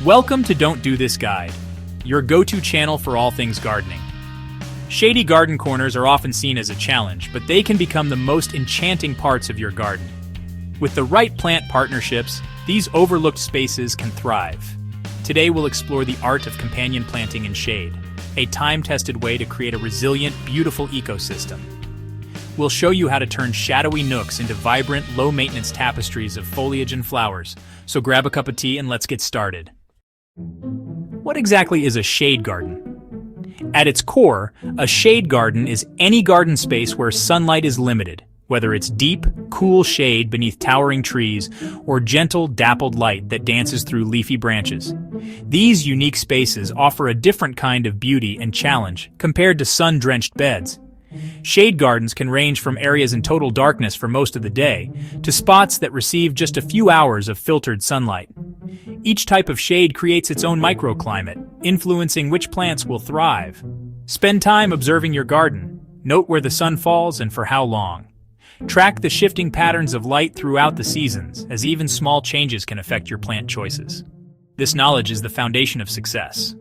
Welcome to Don't Do This Guide, your go-to channel for all things gardening. Shady garden corners are often seen as a challenge, but they can become the most enchanting parts of your garden. With the right plant partnerships, these overlooked spaces can thrive. Today we'll explore the art of companion planting in shade, a time-tested way to create a resilient, beautiful ecosystem. We'll show you how to turn shadowy nooks into vibrant, low-maintenance tapestries of foliage and flowers. So grab a cup of tea and let's get started. What exactly is a shade garden? At its core, a shade garden is any garden space where sunlight is limited, whether it's deep, cool shade beneath towering trees or gentle, dappled light that dances through leafy branches. These unique spaces offer a different kind of beauty and challenge compared to sun-drenched beds. Shade gardens can range from areas in total darkness for most of the day to spots that receive just a few hours of filtered sunlight. Each type of shade creates its own microclimate, influencing which plants will thrive. Spend time observing your garden. Note where the sun falls and for how long. Track the shifting patterns of light throughout the seasons, as even small changes can affect your plant choices. This knowledge is the foundation of success.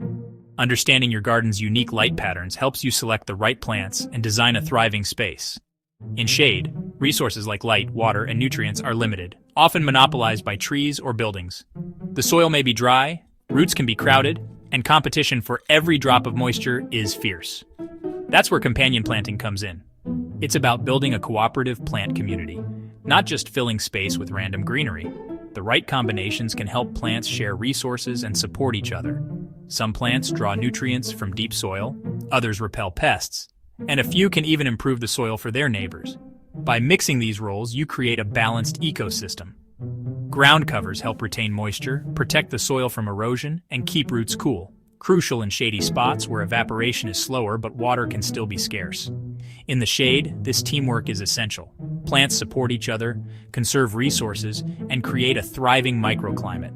Understanding your garden's unique light patterns helps you select the right plants and design a thriving space. In shade, resources like light, water, and nutrients are limited, often monopolized by trees or buildings. The soil may be dry, roots can be crowded, and competition for every drop of moisture is fierce. That's where companion planting comes in. It's about building a cooperative plant community, not just filling space with random greenery. The right combinations can help plants share resources and support each other. Some plants draw nutrients from deep soil, others repel pests, and a few can even improve the soil for their neighbors. By mixing these roles, you create a balanced ecosystem. Ground covers help retain moisture, protect the soil from erosion, and keep roots cool, crucial in shady spots where evaporation is slower but water can still be scarce. In the shade, this teamwork is essential. Plants support each other, conserve resources, and create a thriving microclimate.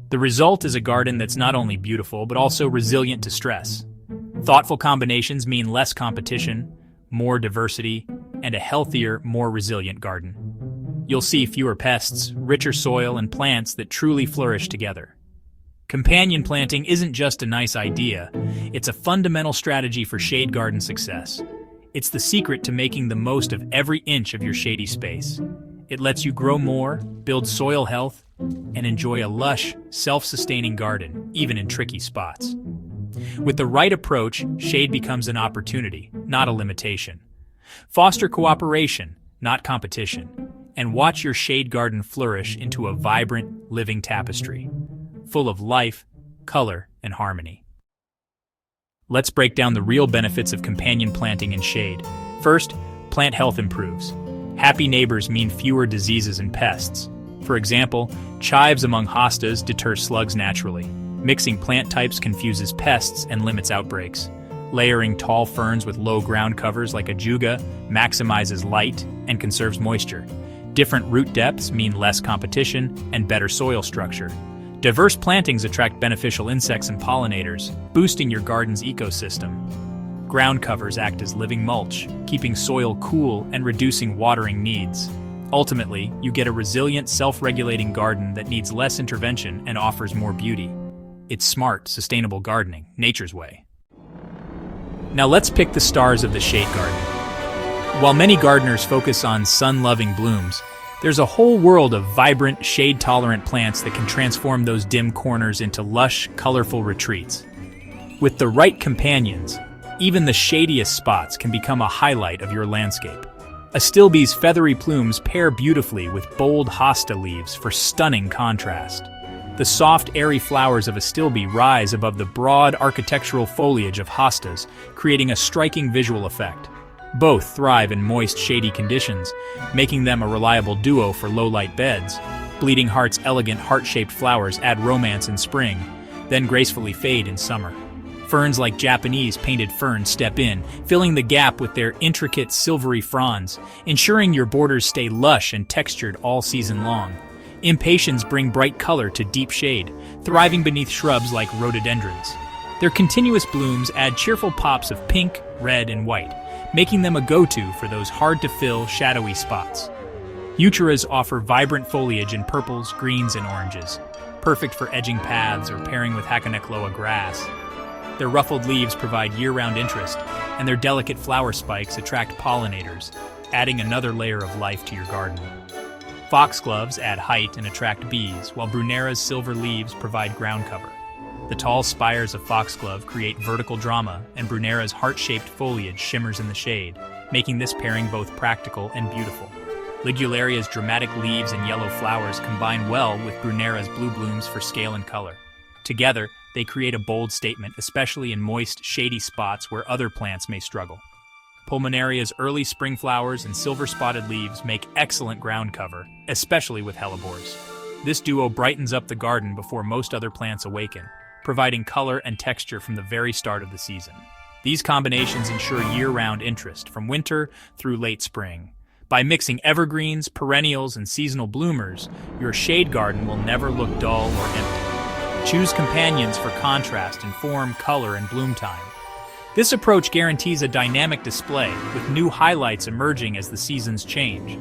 The result is a garden that's not only beautiful but also resilient to stress. Thoughtful combinations mean less competition, more diversity, and a healthier, more resilient garden. You'll see fewer pests, richer soil, and plants that truly flourish together. Companion planting isn't just a nice idea, it's a fundamental strategy for shade garden success. It's the secret to making the most of every inch of your shady space. It lets you grow more, build soil health, and enjoy a lush, self-sustaining garden, even in tricky spots. With the right approach, shade becomes an opportunity, not a limitation. Foster cooperation, not competition, and watch your shade garden flourish into a vibrant, living tapestry, full of life, color, and harmony. Let's break down the real benefits of companion planting in shade. First, plant health improves. Happy neighbors mean fewer diseases and pests. For example, chives among hostas deter slugs naturally. Mixing plant types confuses pests and limits outbreaks. Layering tall ferns with low ground covers like ajuga maximizes light and conserves moisture. Different root depths mean less competition and better soil structure. Diverse plantings attract beneficial insects and pollinators, boosting your garden's ecosystem. Ground covers act as living mulch, keeping soil cool and reducing watering needs. Ultimately, you get a resilient, self-regulating garden that needs less intervention and offers more beauty. It's smart, sustainable gardening, nature's way. Now let's pick the stars of the shade garden. While many gardeners focus on sun-loving blooms, there's a whole world of vibrant, shade-tolerant plants that can transform those dim corners into lush, colorful retreats. With the right companions, even the shadiest spots can become a highlight of your landscape. Astilbe's feathery plumes pair beautifully with bold hosta leaves for stunning contrast. The soft, airy flowers of astilbe rise above the broad architectural foliage of hostas, creating a striking visual effect. Both thrive in moist, shady conditions, making them a reliable duo for low-light beds. Bleeding Heart's elegant heart-shaped flowers add romance in spring, then gracefully fade in summer. Ferns like Japanese painted fern step in, filling the gap with their intricate silvery fronds, ensuring your borders stay lush and textured all season long. Impatiens bring bright color to deep shade, thriving beneath shrubs like rhododendrons. Their continuous blooms add cheerful pops of pink, red, and white, making them a go-to for those hard-to-fill, shadowy spots. Eucheras offer vibrant foliage in purples, greens, and oranges, perfect for edging paths or pairing with Hakonekloa grass. Their ruffled leaves provide year-round interest, and their delicate flower spikes attract pollinators, adding another layer of life to your garden. Foxgloves add height and attract bees, while Brunera's silver leaves provide ground cover. The tall spires of foxglove create vertical drama, and Brunera's heart-shaped foliage shimmers in the shade, making this pairing both practical and beautiful. Ligularia's dramatic leaves and yellow flowers combine well with Brunera's blue blooms for scale and color. Together, they create a bold statement, especially in moist, shady spots where other plants may struggle. Pulmonaria's early spring flowers and silver-spotted leaves make excellent ground cover, especially with hellebores. This duo brightens up the garden before most other plants awaken, providing color and texture from the very start of the season. These combinations ensure year-round interest, from winter through late spring. By mixing evergreens, perennials, and seasonal bloomers, your shade garden will never look dull or empty. Choose companions for contrast in form, color, and bloom time. This approach guarantees a dynamic display, with new highlights emerging as the seasons change.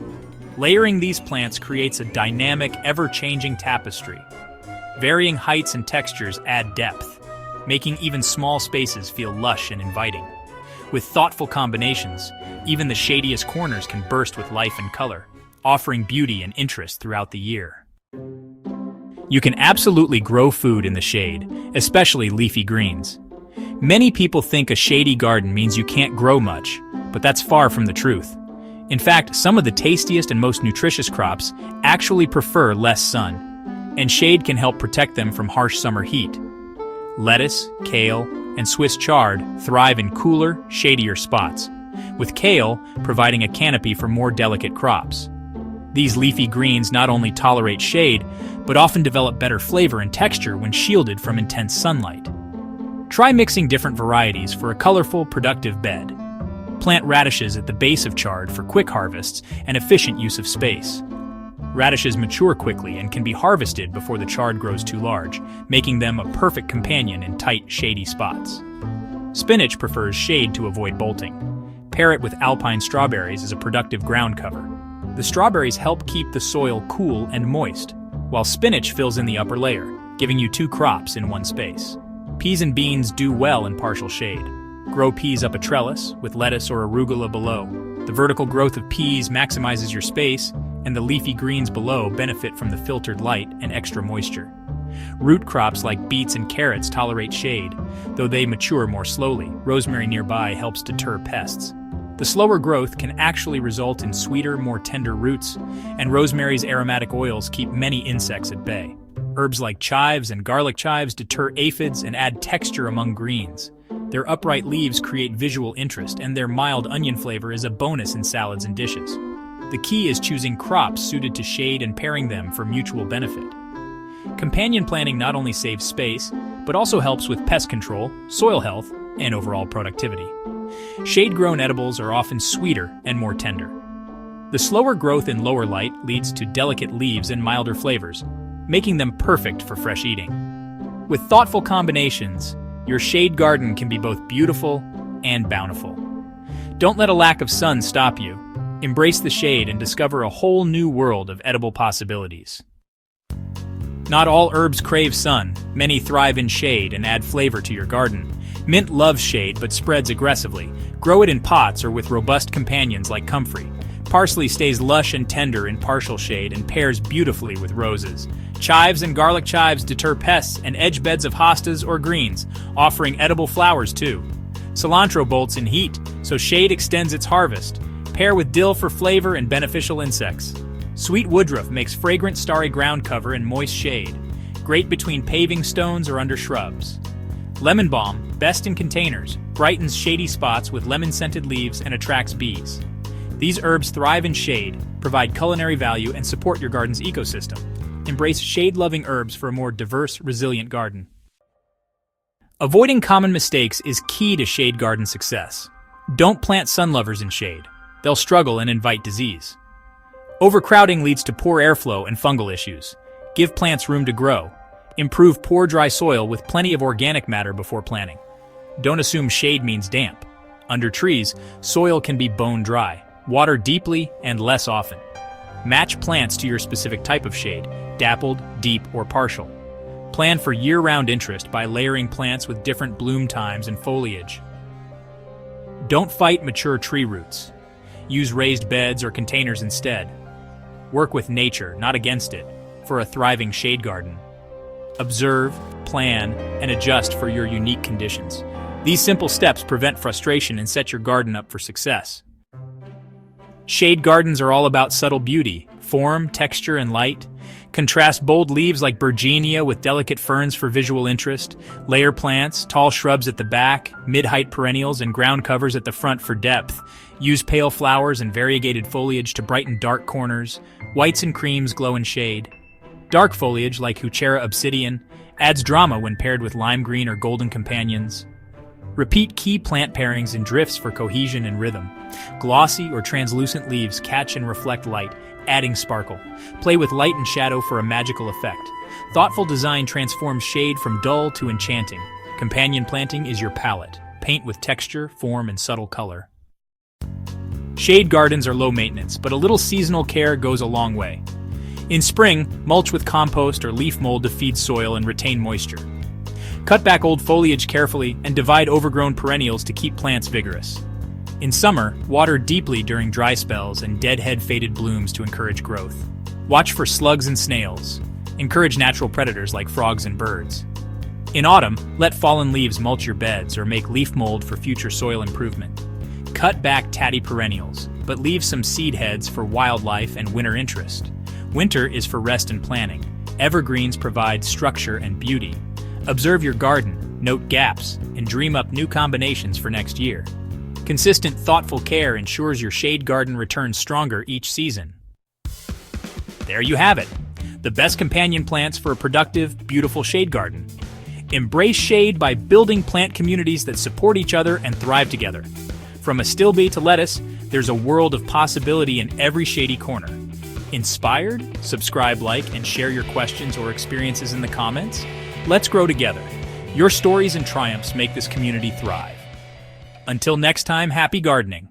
Layering these plants creates a dynamic, ever-changing tapestry. Varying heights and textures add depth, making even small spaces feel lush and inviting. With thoughtful combinations, even the shadiest corners can burst with life and color, offering beauty and interest throughout the year. You can absolutely grow food in the shade, especially leafy greens. Many people think a shady garden means you can't grow much, but that's far from the truth. In fact, some of the tastiest and most nutritious crops actually prefer less sun, and shade can help protect them from harsh summer heat. Lettuce, kale, and Swiss chard thrive in cooler, shadier spots, with kale providing a canopy for more delicate crops. These leafy greens not only tolerate shade, but often develop better flavor and texture when shielded from intense sunlight. Try mixing different varieties for a colorful, productive bed. Plant radishes at the base of chard for quick harvests and efficient use of space. Radishes mature quickly and can be harvested before the chard grows too large, making them a perfect companion in tight, shady spots. Spinach prefers shade to avoid bolting. Pair it with alpine strawberries as a productive ground cover. The strawberries help keep the soil cool and moist, while spinach fills in the upper layer, giving you two crops in one space. Peas and beans do well in partial shade. Grow peas up a trellis, with lettuce or arugula below. The vertical growth of peas maximizes your space, and the leafy greens below benefit from the filtered light and extra moisture. Root crops like beets and carrots tolerate shade, though they mature more slowly. Rosemary nearby helps deter pests. The slower growth can actually result in sweeter, more tender roots, and rosemary's aromatic oils keep many insects at bay. Herbs like chives and garlic chives deter aphids and add texture among greens. Their upright leaves create visual interest, and their mild onion flavor is a bonus in salads and dishes. The key is choosing crops suited to shade and pairing them for mutual benefit. Companion planting not only saves space, but also helps with pest control, soil health, and overall productivity. Shade-grown edibles are often sweeter and more tender. The slower growth in lower light leads to delicate leaves and milder flavors, making them perfect for fresh eating. With thoughtful combinations, your shade garden can be both beautiful and bountiful. Don't let a lack of sun stop you. Embrace the shade and discover a whole new world of edible possibilities. Not all herbs crave sun. Many thrive in shade and add flavor to your garden. Mint loves shade but spreads aggressively. Grow it in pots or with robust companions like comfrey. Parsley stays lush and tender in partial shade and pairs beautifully with roses. Chives and garlic chives deter pests and edge beds of hostas or greens, offering edible flowers too. Cilantro bolts in heat, so shade extends its harvest. Pair with dill for flavor and beneficial insects. Sweet woodruff makes fragrant starry ground cover in moist shade, great between paving stones or under shrubs. Lemon balm, best in containers, brightens shady spots with lemon-scented leaves and attracts bees. These herbs thrive in shade, provide culinary value, and support your garden's ecosystem. Embrace shade-loving herbs for a more diverse, resilient garden. Avoiding common mistakes is key to shade garden success. Don't plant sunlovers in shade. They'll struggle and invite disease. Overcrowding leads to poor airflow and fungal issues. Give plants room to grow. Improve poor dry soil with plenty of organic matter before planting. Don't assume shade means damp. Under trees, soil can be bone dry. Water deeply and less often. Match plants to your specific type of shade, dappled, deep, or partial. Plan for year-round interest by layering plants with different bloom times and foliage. Don't fight mature tree roots. Use raised beds or containers instead. Work with nature, not against it, for a thriving shade garden. Observe, plan, and adjust for your unique conditions. These simple steps prevent frustration and set your garden up for success. Shade gardens are all about subtle beauty, form, texture, and light. Contrast bold leaves like Bergenia with delicate ferns for visual interest, layer plants, tall shrubs at the back, mid-height perennials, and ground covers at the front for depth. Use pale flowers and variegated foliage to brighten dark corners. Whites and creams glow in shade. Dark foliage, like Huchera obsidian, adds drama when paired with lime green or golden companions. Repeat key plant pairings in drifts for cohesion and rhythm. Glossy or translucent leaves catch and reflect light, adding sparkle. Play with light and shadow for a magical effect. Thoughtful design transforms shade from dull to enchanting. Companion planting is your palette. Paint with texture, form, and subtle color. Shade gardens are low maintenance, but a little seasonal care goes a long way. In spring, mulch with compost or leaf mold to feed soil and retain moisture. Cut back old foliage carefully and divide overgrown perennials to keep plants vigorous. In summer, water deeply during dry spells and deadhead faded blooms to encourage growth. Watch for slugs and snails. Encourage natural predators like frogs and birds. In autumn, let fallen leaves mulch your beds or make leaf mold for future soil improvement. Cut back tatty perennials, but leave some seed heads for wildlife and winter interest. Winter is for rest and planning. Evergreens provide structure and beauty. Observe your garden, note gaps, and dream up new combinations for next year. Consistent, thoughtful care ensures your shade garden returns stronger each season. There you have it, the best companion plants for a productive, beautiful shade garden. Embrace shade by building plant communities that support each other and thrive together. From astilbe to lettuce, there's a world of possibility in every shady corner. Inspired? Subscribe, like, and share your questions or experiences in the comments. Let's grow together. Your stories and triumphs make this community thrive. Until next time, happy gardening.